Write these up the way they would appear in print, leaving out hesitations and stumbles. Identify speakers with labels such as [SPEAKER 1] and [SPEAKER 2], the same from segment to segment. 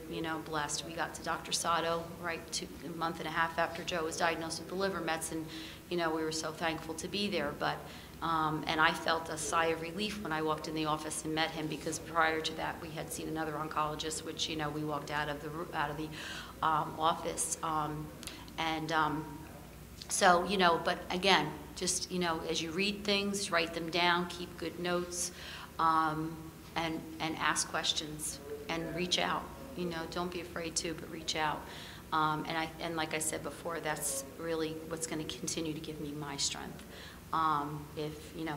[SPEAKER 1] very, blessed. We got to Dr. Sato a month and a half after Joe was diagnosed with the liver mets, and we were so thankful to be there. But and I felt a sigh of relief when I walked in the office and met him, because prior to that we had seen another oncologist, which we walked out of the office, so but again, just as you read things, write them down, keep good notes, and ask questions and reach out. Don't be afraid to, but reach out. And like I said before, that's really what's going to continue to give me my strength.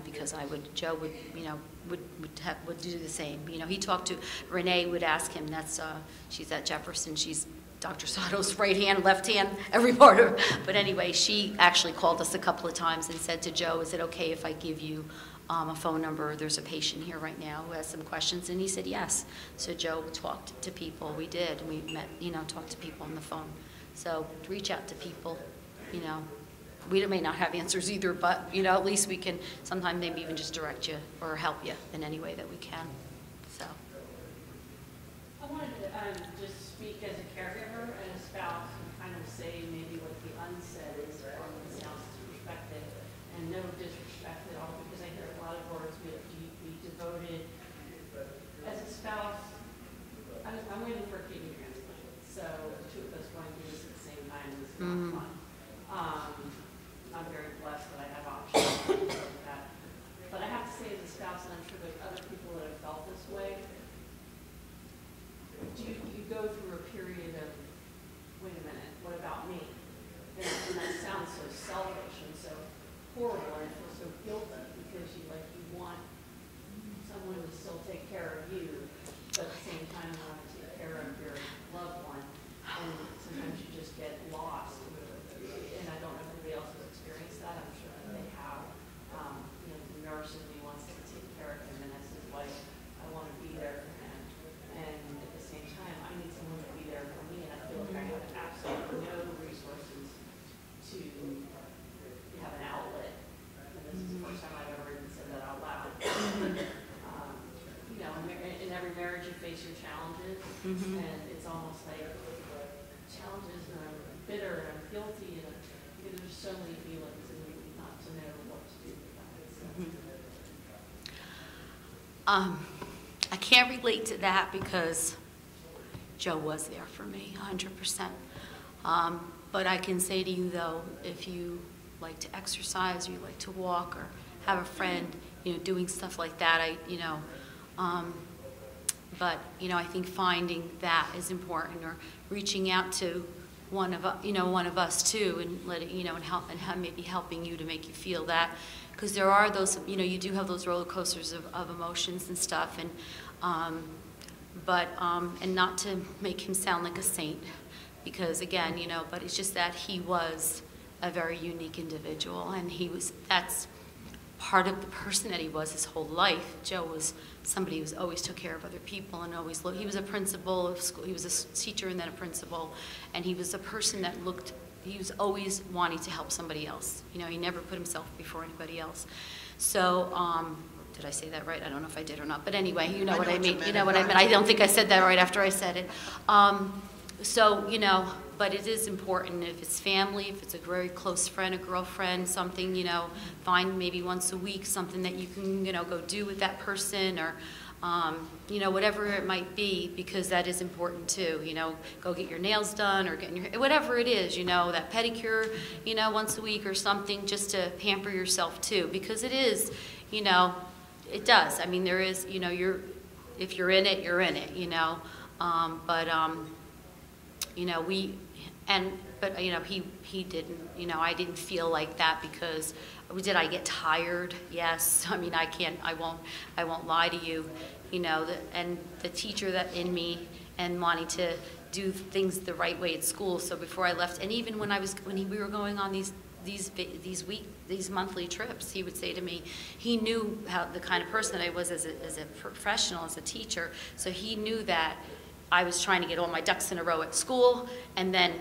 [SPEAKER 1] Because Joe would do the same. He talked to Renee, would ask him. She's at Jefferson. She's Dr. Sato's right hand, left hand, every part of her. But anyway, she actually called us a couple of times and said to Joe, "Is it okay if I give you a phone number? There's a patient here right now who has some questions." And he said yes. So Joe talked to people. We did. We met, talked to people on the phone. So reach out to people. We may not have answers either, but at least we can sometimes maybe even just direct you or help you in any way that we can. So
[SPEAKER 2] I wanted to just speak as a caregiver and a spouse and kind of say maybe what the unsaid is from the spouse's perspective, and no disrespect at all, because I hear a lot of words we devoted. As a spouse, I'm waiting for a kidney transplant, so the two of us going to do this at the same time is not fun. I'm very blessed that I have options like that. But I have to say, as a spouse, and I'm sure there's other people that have felt this way, you go through a period of, wait a minute, what about me? And that sounds so selfish and so horrible, and I feel so guilty, because you want someone to still take care of you, but at the same time you want to take care of your loved one, and sometimes you just get lost. And I don't know if anybody else has experienced that. I'm sure that they have. The nurse in me wants to take care of him, and as his wife, I want to be there for him. And at the same time, I need someone to be there for me, and I feel like I have absolutely no resources to have an outlet. And this is the first time I've ever even said that out loud. In every marriage you face your challenges, and it's almost like challenges, and I'm bitter, and I'm guilty, and there's so many feelings, and not to know what to do with that.
[SPEAKER 1] I can't relate to that because Joe was there for me 100%. But I can say to you, though, if you like to exercise, or you like to walk, or have a friend, doing stuff like that, but I think finding that is important, or reaching out to one of us too, and letting and help, and maybe helping you to make you feel that, because there are those you do have those roller coasters of emotions and stuff, and and not to make him sound like a saint, because again but it's just that he was a very unique individual, and that's part of the person that he was his whole life. Joe was somebody who always took care of other people, and always he was a principal of school. He was a teacher and then a principal, and he was a person that he was always wanting to help somebody else. He never put himself before anybody else. So did I say that right? I don't know if I did or not, but anyway, you know what I mean. You know what I meant. I don't think I said that right after I said it. But it is important, if it's family, if it's a very close friend, a girlfriend, something, find maybe once a week something that you can, go do with that person, or, whatever it might be, because that is important too. Go get your nails done, or whatever it is, that pedicure, once a week or something, just to pamper yourself too, because it is, it does. I mean, there is, if you're in it, you're in it, but he didn't, I didn't feel like that, because did I get tired? Yes. I mean, I won't lie to you, and the teacher that in me, and wanting to do things the right way at school. So before I left, and even when we were going on these monthly trips, he would say to me, he knew the kind of person that I was as a professional, as a teacher, so he knew that I was trying to get all my ducks in a row at school, and then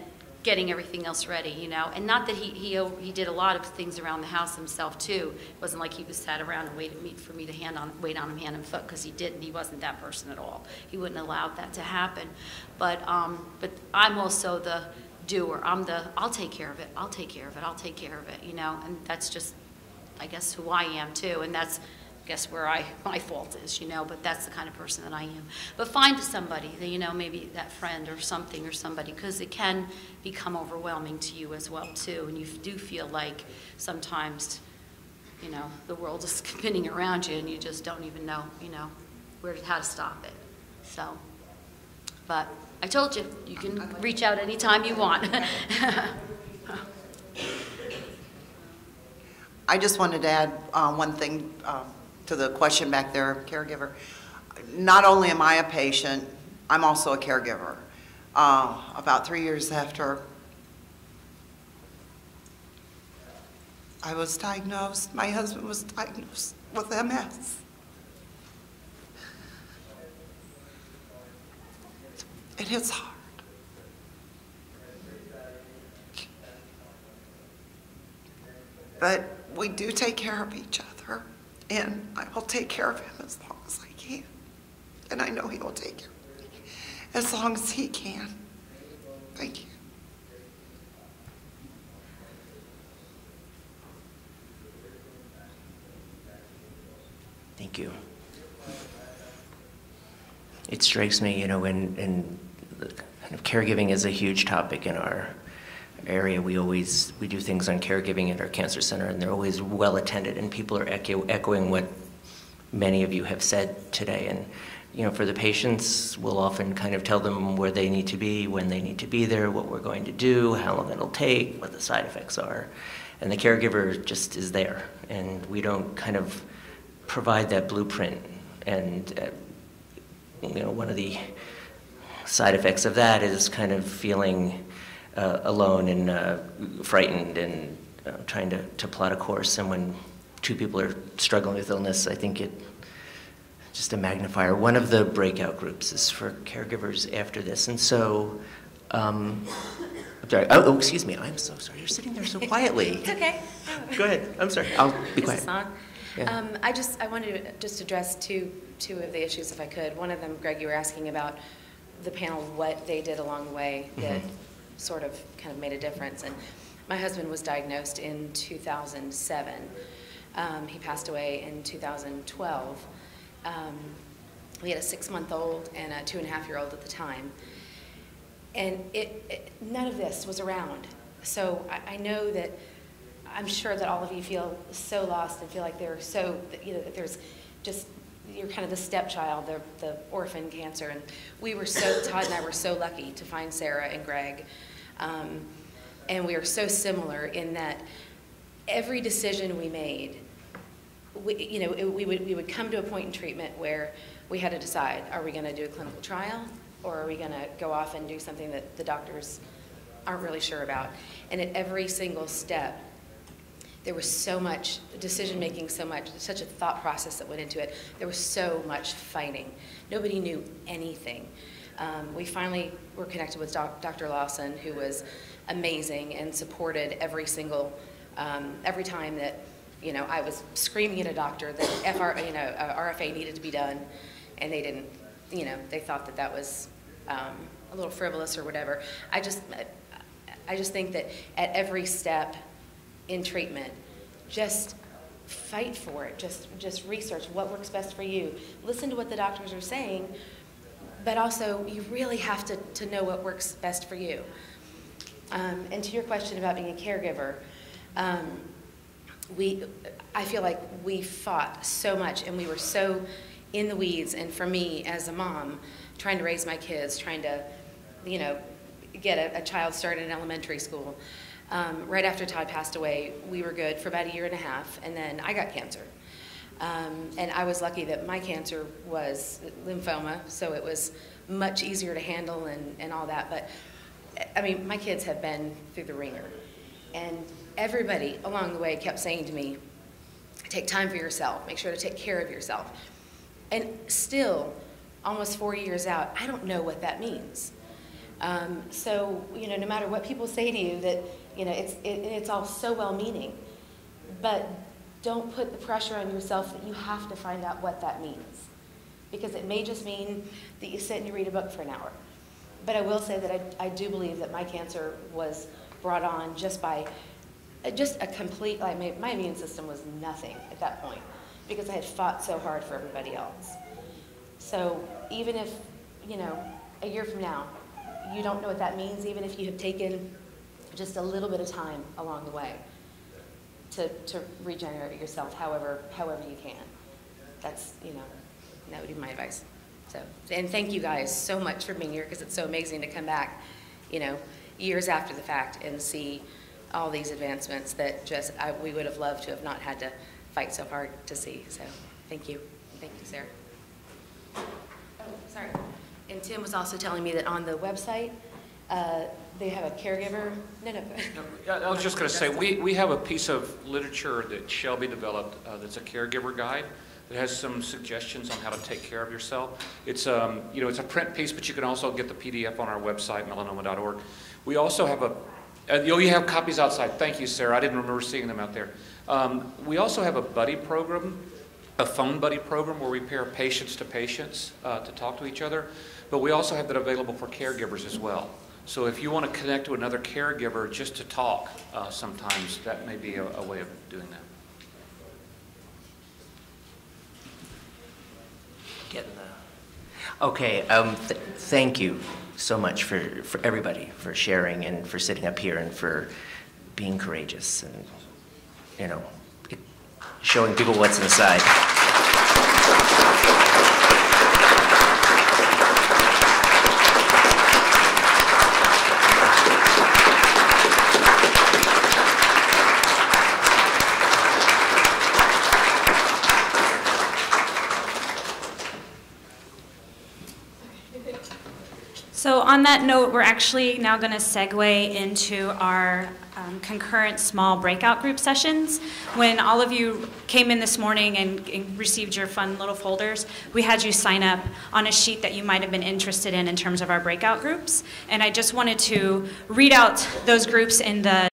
[SPEAKER 1] getting everything else ready, you know. And not that he did a lot of things around the house himself too. It wasn't like he was sat around and waited for me to wait on him hand and foot, because he didn't. He wasn't that person at all. He wouldn't allow that to happen. But I'm also the doer. I'll take care of it. I'll take care of it. I'll take care of it, you know. And that's just, I guess, who I am too. And that's, I guess, where my fault is, you know, but that's the kind of person that I am. But find somebody, that, you know, maybe that friend or something, or somebody, because it can become overwhelming to you as well too, and you do feel like sometimes, you know, the world is spinning around you and you just don't even know, you know, how to stop it. So, but I told you, you can reach out anytime you want.
[SPEAKER 3] I just wanted to add one thing to the question back there, caregiver. Not only am I a patient, I'm also a caregiver. About 3 years after I was diagnosed, my husband was diagnosed with MS. It hits hard. But we do take care of each other, and I will take care of him as long as I can. And I know he will take care of me as long as he can. Thank you.
[SPEAKER 4] Thank you. It strikes me, you know, when kind of caregiving is a huge topic in our area. We do things on caregiving at our cancer center, and they're always well attended, and people are echoing what many of you have said today. And you know, for the patients, we'll often kind of tell them where they need to be, when they need to be there, what we're going to do, how long it'll take, what the side effects are. And the caregiver just is there, and we don't kind of provide that blueprint. And you know, one of the side effects of that is kind of feeling alone and frightened and trying to plot a course. And when two people are struggling with illness, I think it just a magnifier. One of the breakout groups is for caregivers after this. And so, I'm sorry. Oh, excuse me. I'm so sorry. You're sitting there so quietly.
[SPEAKER 5] It's okay.
[SPEAKER 4] Go ahead. I'm sorry. I'll be quiet.
[SPEAKER 5] Is this on?
[SPEAKER 4] Yeah.
[SPEAKER 5] I wanted to just address two of the issues, if I could. One of them, Greg, you were asking about the panel, what they did along the way that sort of kind of made a difference. And my husband was diagnosed in 2007. He passed away in 2012. We had a 6-month-old and a 2.5-year-old at the time. And none of this was around. So I know that, I'm sure that all of you feel so lost and feel like they're so, you know, that there's just, you're kind of the stepchild, the orphan cancer. And we were so, Todd and I were so lucky to find Sarah and Greg. And we are so similar in that every decision we made, we would come to a point in treatment where we had to decide, are we going to do a clinical trial, or are we going to go off and do something that the doctors aren't really sure about? And at every single step, there was so much decision-making, such a thought process that went into it. There was so much fighting. Nobody knew anything. We finally were connected with Dr. Lawson, who was amazing and supported every time that, you know, I was screaming at a doctor that RFA needed to be done, and they didn't, you know, they thought that that was a little frivolous or whatever. I just think that at every step in treatment, just fight for it. Just research what works best for you. Listen to what the doctors are saying, but also you really have to know what works best for you. And to your question about being a caregiver, I feel like we fought so much, and we were so in the weeds. And for me, as a mom, trying to raise my kids, trying to, you know, get a child started in elementary school. Right after Todd passed away, we were good for about 1.5 years, and then I got cancer. And I was lucky that my cancer was lymphoma, so it was much easier to handle and all that. But, I mean, my kids have been through the ringer. And everybody along the way kept saying to me, take time for yourself, make sure to take care of yourself. And still, almost 4 years out, I don't know what that means. So, you know, no matter what people say to you, that, you know, it's all so well-meaning, but don't put the pressure on yourself that you have to find out what that means. Because it may just mean that you sit and you read a book for an hour. But I will say that I do believe that my cancer was brought on just by just a complete, like my immune system was nothing at that point because I had fought so hard for everybody else. So even if, you know, a year from now, you don't know what that means, even if you have taken just a little bit of time along the way to regenerate yourself however you can. That's, you know, that would be my advice. So, and thank you guys so much for being here because it's so amazing to come back, you know, years after the fact and see all these advancements that just we would have loved to have not had to fight so hard to see. So thank you. Thank you, Sarah. Oh, sorry. And Tim was also telling me that on the website, they have a caregiver. No.
[SPEAKER 6] I was just going to say, we have a piece of literature that Shelby developed that's a caregiver guide that has some suggestions on how to take care of yourself. It's you know, it's a print piece, but you can also get the PDF on our website, melanoma.org. We also have you have copies outside. Thank you, Sarah. I didn't remember seeing them out there. We also have a buddy program, a phone buddy program where we pair patients to patients to talk to each other. But we also have that available for caregivers as well. So if you want to connect to another caregiver just to talk, sometimes that may be a way of doing that.
[SPEAKER 4] Okay, thank you so much for everybody for sharing and for sitting up here and for being courageous and, you know, showing people what's inside.
[SPEAKER 7] So on that note, we're actually now going to segue into our concurrent small breakout group sessions. When all of you came in this morning and received your fun little folders, we had you sign up on a sheet that you might have been interested in terms of our breakout groups. And I just wanted to read out those groups in the